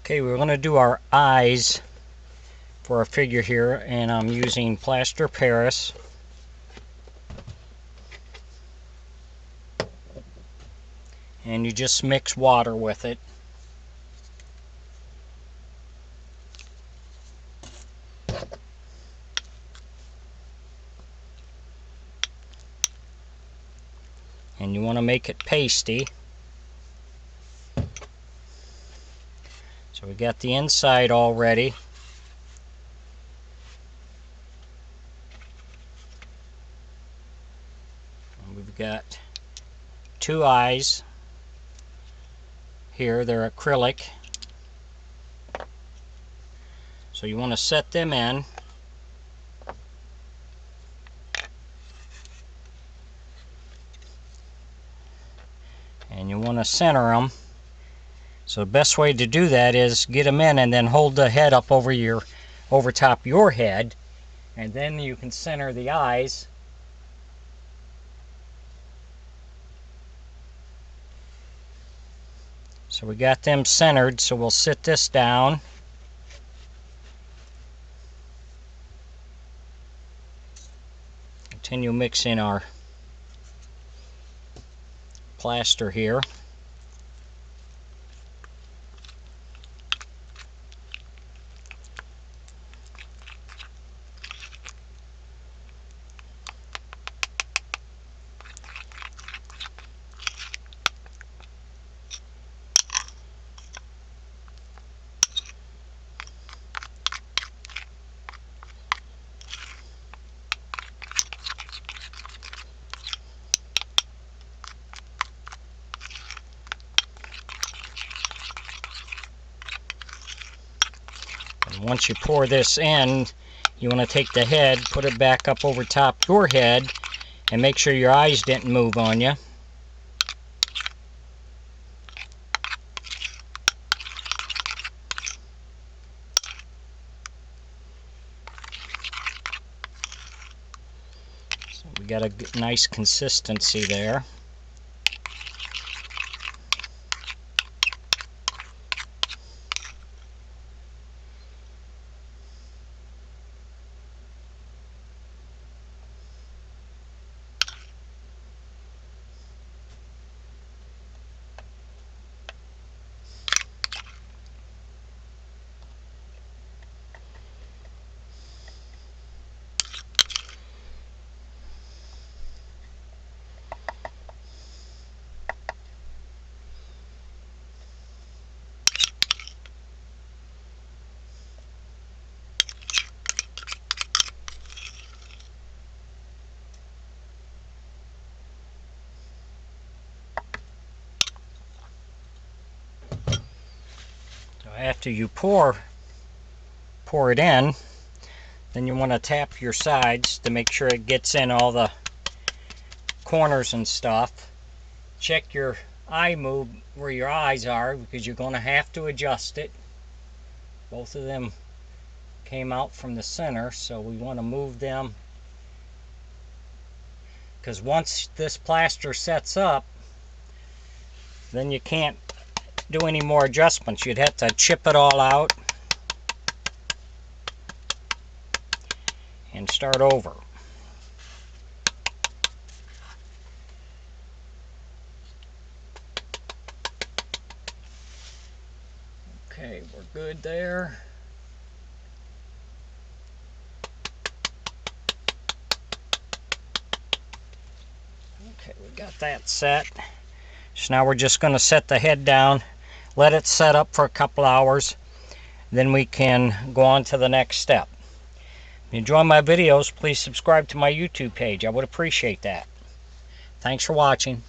Okay, we're going to do our eyes for our figure here, and I'm using plaster Paris. And you just mix water with it. And you want to make it pasty. So we got the inside all ready. And we've got two eyes here. They're acrylic. So you want to set them in. And you want to center them. So the best way to do that is get them in and then hold the head up over top your head, and then you can center the eyes. So we got them centered, so we'll sit this down. Continue mixing our plaster here. Once you pour this in, you want to take the head, put it back up over top your head, and make sure your eyes didn't move on you. So we got a nice consistency there. After you pour it in, then you want to tap your sides to make sure it gets in all the corners and stuff. Check your eye move where your eyes are, because you're going to have to adjust it. Both of them came out from the center, so we want to move them, because once this plaster sets up, then you can't do any more adjustments. You'd have to chip it all out and start over. Okay, we're good there. Okay, we got that set. So now we're just going to set the head down, let it set up for a couple hours, then we can go on to the next step. If you enjoy my videos, please subscribe to my YouTube page. I would appreciate that. Thanks for watching.